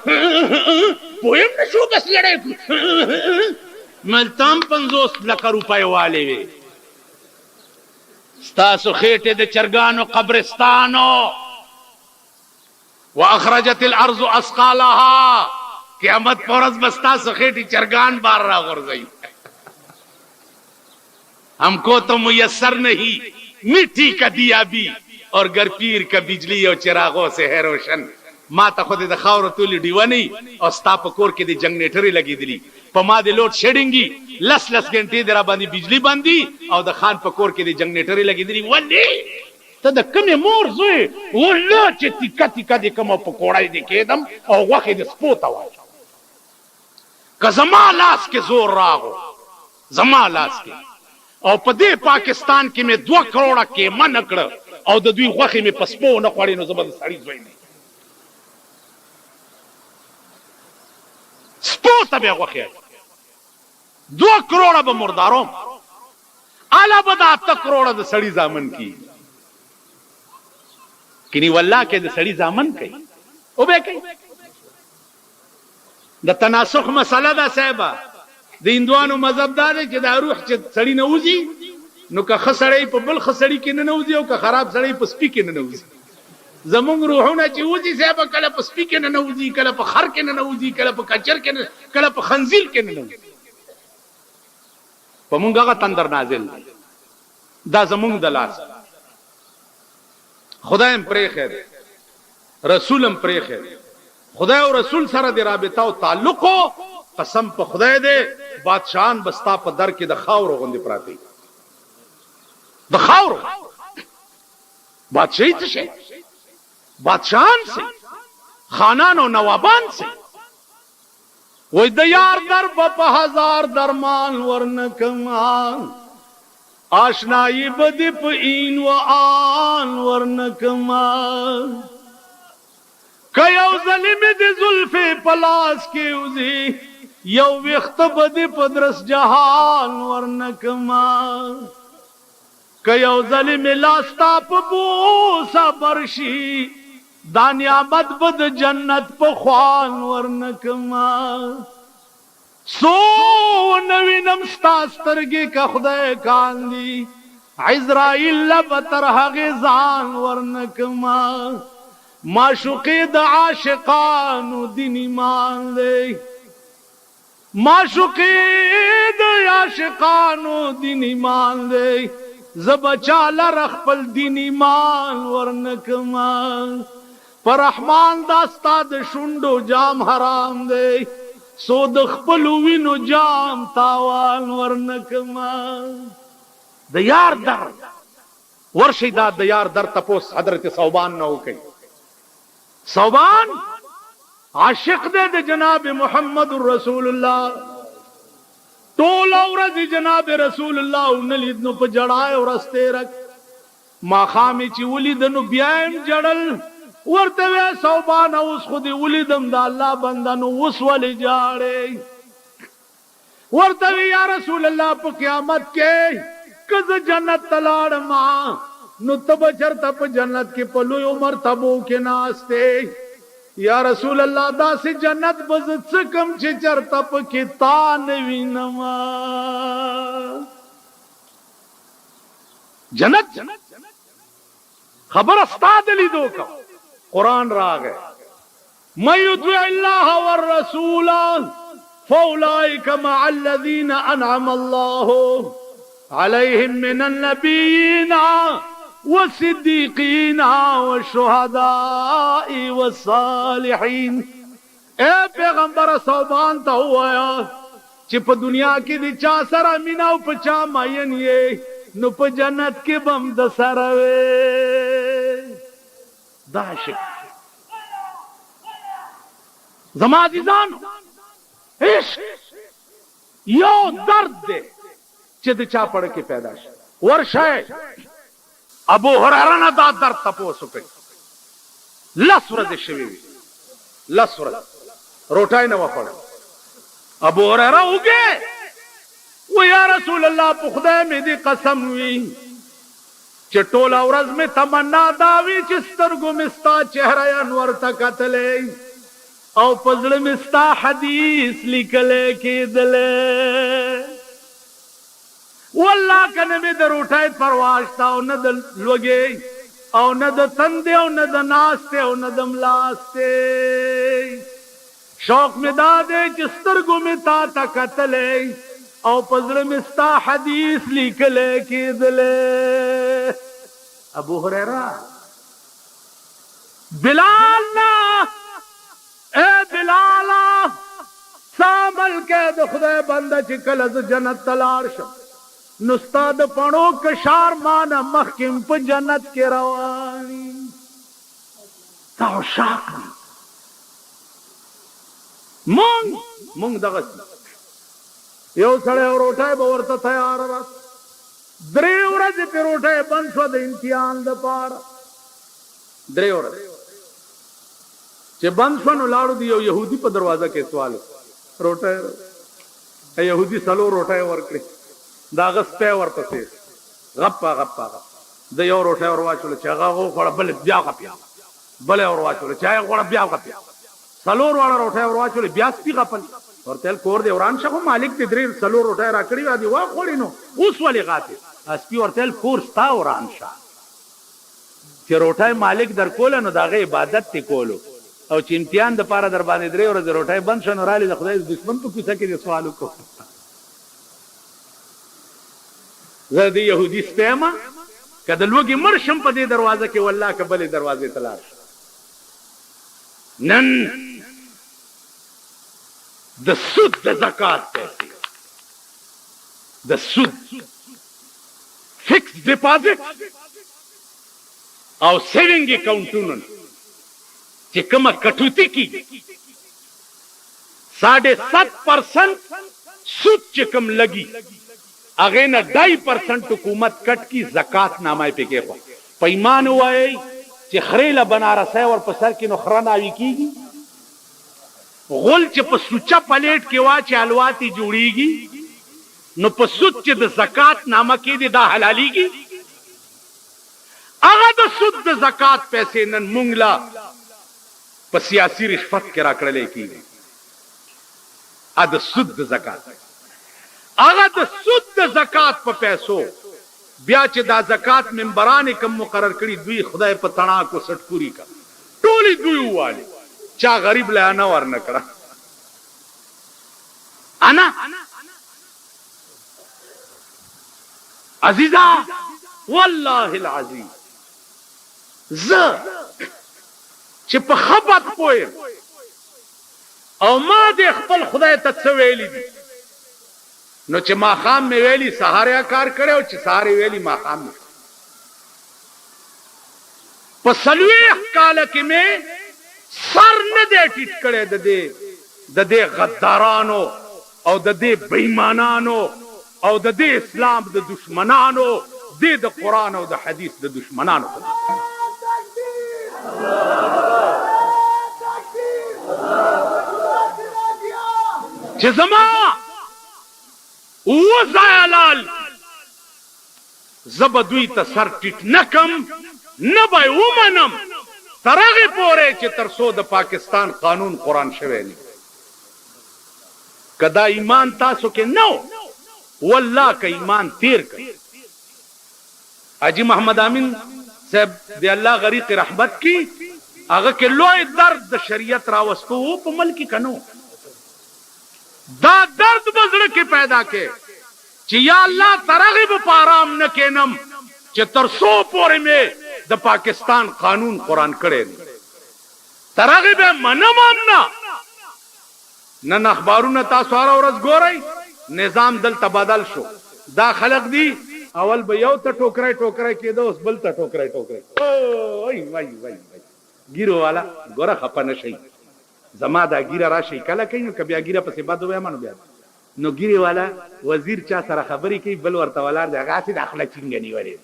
پویم نشو بس لړې ملتام 50 لک روپۍ والے وي ستاسو خېټه د چرګانو قبرستانو واخرجت الارض اثقالها قیامت پرز بستا سو خېټي چرګان بار را غورځي. हमको तो मुयस्सर नहीं मिट्टी का दिया भी और घर पीर का बिजली और चिरागों से है रोशन. ما ته خود د خاور تولی دیوانی او ستا په کور کې د جنریټري لګې دي په ما د لوډ شیډینګي لس غنټې درا باندې بجلی باندې او د خان په کور کې د جنریټري لګې دي ولې ته د کمه مور زوی ولا چې ټیکا ټیکا د کوم په کوړای دي کېدم او واخې د سپوتا وای که زما لاس کې زور راغو زما لاس کې او په دې پاکستان کې مې 2 کروڑه کې من کړ او د دوی غوخې مې پسپو نه خوړې نو زبر سړی زوی نه سپو ته به غوخې 2 کروڑه به مرداروم الا بدا 8 کروڑه د سړی ځامن کی کینی والله کې د سړی ځامن کوي او به کوي د تناسخ مسله ده صاحب د هندوانو مذهب دا دی چې دا روح چې سړی نه وځي نو که خسړی په بل خسړی کې نه وځي او که خراب سړی په سپی کې نه وځي زمونږ روحونه چې وځي صاحب کله په سپی کې نه وځي کله په خر کې نه وځي کله په کچر کې کله په خنزیر کې نه وځي په مونږ هغه تندر نازل دا زمونږ د لاس خدایم پرې خیر رسولم پرې خیر خدای او رسول سره د رابطه او تعلق قسم په خدای دې بادشاہان بستا په در کې د خاور غوندې پراتی د خاور بادشاہي څه شي بادشاہان سي خانان او نوابان سي وای د یار در په هزار درمان ورنکمان آشنایی بدی په این و آن ورنکمان کيو ظلم دي زلف پلاس کې وزي یو وخت بدی پدرس جهان ورنکما کيو ظلم لاستا په بو صبرشي دانیامت بد جنت په خوان ورنکما سو نوینم ستاسترګي کا خدای کاندي عزرائیل لبتر هغه ځان ورنکما معشوقی د عاشقانو دین ایمان دی معشوقی د عاشقانو دین ایمان دی زبچال رخپل دین ایمان ورنکما پر رحمان داستا د شوندو جام حرام دی سو د خپل وینو جام تاوان ورنکما د یار در ورشي دا د یار در تپوس حضرت صوبان نو کوي. صوبان عاشق دے د جناب محمد رسول الله، ټول ورځ جناب رسول الله ونلید نو په جړای ورسته رک ما خامي چې ولیدنو بیایم جړل ورته صوبان اوس خو دی ولیدم د الله بندانو اوس ولې جاړې ورته یا رسول الله په قیامت کې کز جنت تلاړ ما نو تب چرته په جنت کې په لوی عمر تبو کې ناشته یا رسول الله دا سي جنت بز څه کم چې چرته په کې تا نه وینم جنت خبر استاد لیدو کا قرآن راغ من يطع الله والرسول فاولئك مع الذين انعم الله عليهم من النبيين والصديقين والشهداء والصالحين. اے پیغمبر صوبان ته وایا چې په دنیا کې د چا سره مینا او په چا ماین یې نو په جنت کې بم د سره وې دا شک زما عزیزان عشق یو درد دے چې د چا پړ کې پیدا شي ورشه ابو هريره نه دا درد تاسو کوي لس ورځې شوي لس ورځ روټای نه وخوړ ابو هريره وګه و یا رسول الله په خدای مې دې قسم وی چې ټول ورځ مې تمنا دا وی چې سترګو مې ستا چهره انور تا کتلې او پزړه مې ستا حدیث لیکلې کېدلې والله کنه مې د روټای پرواشتا او نه د لوګي او نه د تندې او نه د ناشته او نه د ملاسته شوق مې دا دې چې سترګو مې تا تا کتلې او پزړه مې ستا حدیث لیکلې کېدلې. ابو هريره بلال نا اے بلال سامل کې د خدای بنده چې کله ز جنت تلار شم نو استاد پړو کشار مان مخکم په جنت کې رواني تا شاک مونږ دغه یو سړی روټای به ورته تیار را درې ورځې په روټای بند شو د امتحان د پاره درې ورځې چې بند شو نو لاړو دی یو يهودي په دروازه کې سوال روټای يهودي سلو روټای ورکړي دا غسپه ورپسې غپا د یو روټای ورواچول چې هغه غوړ بل بیا غپیا بل ورواچول چې هغه غوړ بیا غپیا سلور والا روټای ورواچول بیا سپی غپل ورته کور دی وران شغه مالک دې درې سلور روټای راکړي وادي وا خوړي نو اوس ولې غاته سپی ورته کور ستا وران شه چې روټای مالک در کول نو داغه عبادت تی کولو او چې امتحان د پاره در باندې درې ورځې روټای بند شنو را لې د خدای دشمن په کوڅه کې سوال وکړ زه دې يهودي سپېما کله لوګي مرشم په دې دروازه کې والله کبلې دروازې تلار نن د سود د زکات پیسې د سود فکس ډیپازټ او سیوینګ اکاؤنټونو چې کومه کټوتی کی 7.5% سود چې کوم لګي اغه نه 2.5% حکومت کټ کی زکات نامه په کې پیمان وای چې خریله بنارسه ور په سر کې نو خرانه وی کیږي غول چې په سوچا پلیټ کې واچ الواتی جوړیږي نو په سود چې د زکات نامه کې دي دا حلاليږي هغه د سود د زکات پیسې نن مونږلا په سیاسي رشوت کې راکړلې کیږي ا د سود د زکات هغه د سود د زکات په پیسو بیا چې دا زکات منبران کم مقرر کړي دوی خدای په تڼا کو سټکوري کا ټولي دوی واله چا غریب له نه ورنکړه انا عزیزا والله العظیم ز چې په خبرت پوي او ما دې خپل خدای ته څویلې دي نو چې ماخام مې ویلي سهار کار کړو چې سهار ویلي ماخام په سلويخ کال کې مې سر نه دې ټیټ کړې د دې غدارانو او د دې بېمانانو او د دې اسلام د دشمنانو د قرآن او د حدیث د دشمنانو چې زما وزایلال زب دوی ته سر ټیټ نکم نه به ومنم تر هغې پورې چې تر څو د پاکستان قانون قرآن شوی نه که دا ایمان تاسو کې نه والله که ایمان تیر کړ حاجی محمد امین صاحب دی الله غریق رحمت کی هغه کې لوی درد د شریعت راوستو په ملک کې کنو دا درد بزړه کې پیدا کې چې یا الله ترغب په آرام نه کینم چې تر څو پورې مې د پاکستان قانون قرآن کړی ترغب منم نن اخبارونه تاسو هر ورځ ګورئ نظام دلته بدل شو دا خلق دی اول به یو ته ټوکرای کېده اوس بل ته ټوکرای وای وای وای ګیرو والا ګوره خپه نشئ زما دا ګیره راشي کله کوي نو که بیا ګیره پسې بد ووایم نو بیا نو ګیرې والا وزیر چا سره خبرې کوي بل ورته ولاړ دی هغه هسې د خوله چینګه نیولې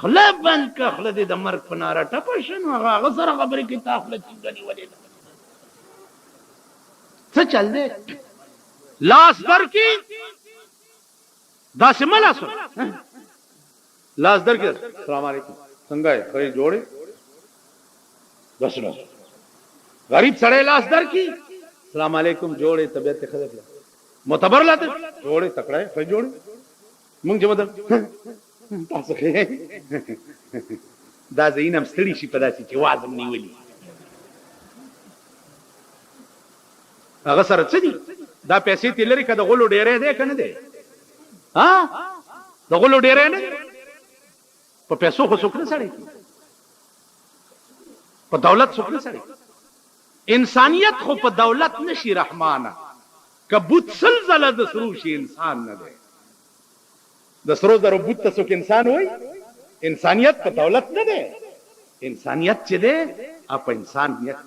خوله بند که خوله دې د مرګ په ناره ټپه شه نو هغه سره خبرې کوي تا خوله چینګه نیولې ده څه چل دی لاس درکې داسې مه لاس لاس درکې السلام علیکم څنګه یې ښه یې جوړې بس نو غریب سړی لاس درکې السلام علیکم جوړې طبیعت ښه ده معتبر لاته جوړې تکړه ښه جوړې مونږ چې مدد تاسو ښه دا زینم ستړي شي په داسې چې وازم نیولي هغه سره څه دي دا پیسې تی لري که د غلو ډیری دی که نه دی د غلو ډیری نه دی په پیسو خو څوک نه سړی کېږي په دولت څوک نه سړی انسانیت خو په دولت نشي رحمانه که بوت سل ځله د سرو شي انسان نه دی د سرو زرو بوت ته څوک انسان وایي انسانیت په دولت نه دی انسانیت چې دی په انسانیت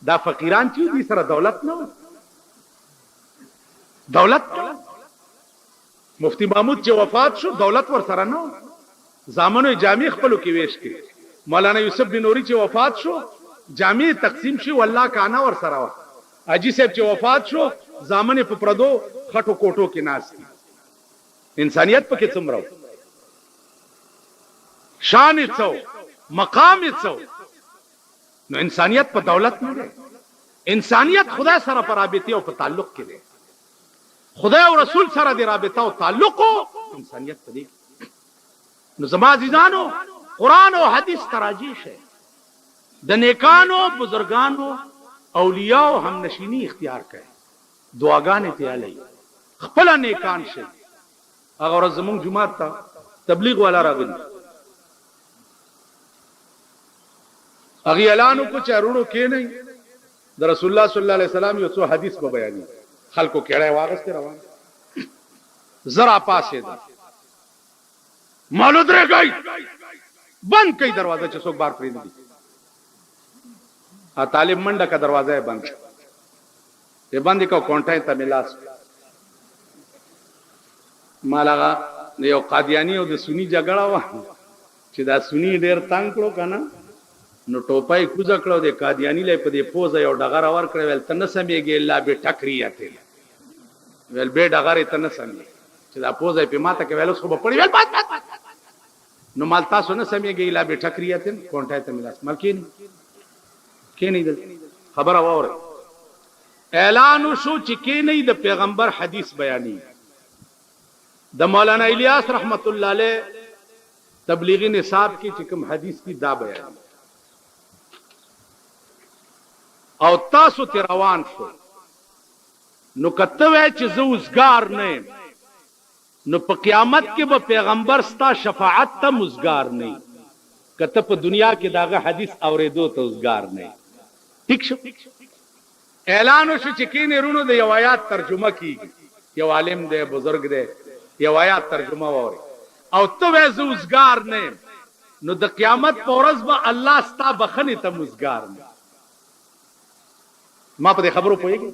دا فقیران چې دي سره دولت نه دولت مفتی محمود چې وفات شو دولت ور سره نه زامنو جامع خپلو کې ویش کړي مولانا یوسف بن نوري چې وفات شو جامع تقسیم شي والله کانا ور سره وا حاجی صاحب چې وفات شو زامن په پردو خټو کوټو کې ناس انسانیت پکې څومره شان څو مقام څو نو انسانیت په دولت نه دی انسانیت خدای سره په رابطه او په تعلق کې دی خدای او رسول سره دی رابطه او تعلق انسانیت په دی نو زما عزیزانو قرآن او حدیث تراجی شه د نیکانو بزرگانو اولیاء او هم نشینی اختیار کړي دعاګانې تیالي خپل نیکان شه هغه ورځ زموږ جمعه ته تبلیغ والا راغلی اغه اعلان کو چارونو کې نه د رسول الله صلی الله علیه وسلم یو څو حدیث په بیانې خلکو کېړای واغسته روان زرا پاسې ده مالو درې گئی بند کړي دروازه چې څوک بار پرې نه دي ا طالب منډه کا دروازه بند ته باندې کو کونټای ته ملاس مالاغا یو قادیانی او د سنی جګړه و چې دا سنی ډیر تنگ کړو کنه نو ټوپای کوزه کړو د قادیانی لې په دې پوز یو ډغره ور کړو ول تنه سمېږي الله به ټکریاته ول به ډغره تنه سمې چې دا پوز په ماته کې ویل خو په پړی ول بات نو مال تاسو نه سمېږي الله به ټکریاته کونټای ته ملاس ملکین کې نه دل خبره وره اعلان شو چې کې نه د پیغمبر حدیث بیانې د مولانا الیاس رحمت الله علیه تبلیغی نصاب کی چې کوم حدیث کی دا بیان او تاسو تی روان شو نو کته وای چې زه وزګار نه نو په قیامت کې به پیغمبر ستا شفاعت ته مزګار نه کته په دنیا کې داغه حدیث اوریدو ته وزګار نه ٹھیک شو اعلان شو چې کینې رونو د یو آیات ترجمه کیږي یو عالم دی بزرگ دی یو آیات ترجمه ووري او ته وې زوزګار نه نو د قیامت په ورځ به الله ستا بخنه ته مزګار نه. ما په خبرو پوهیږي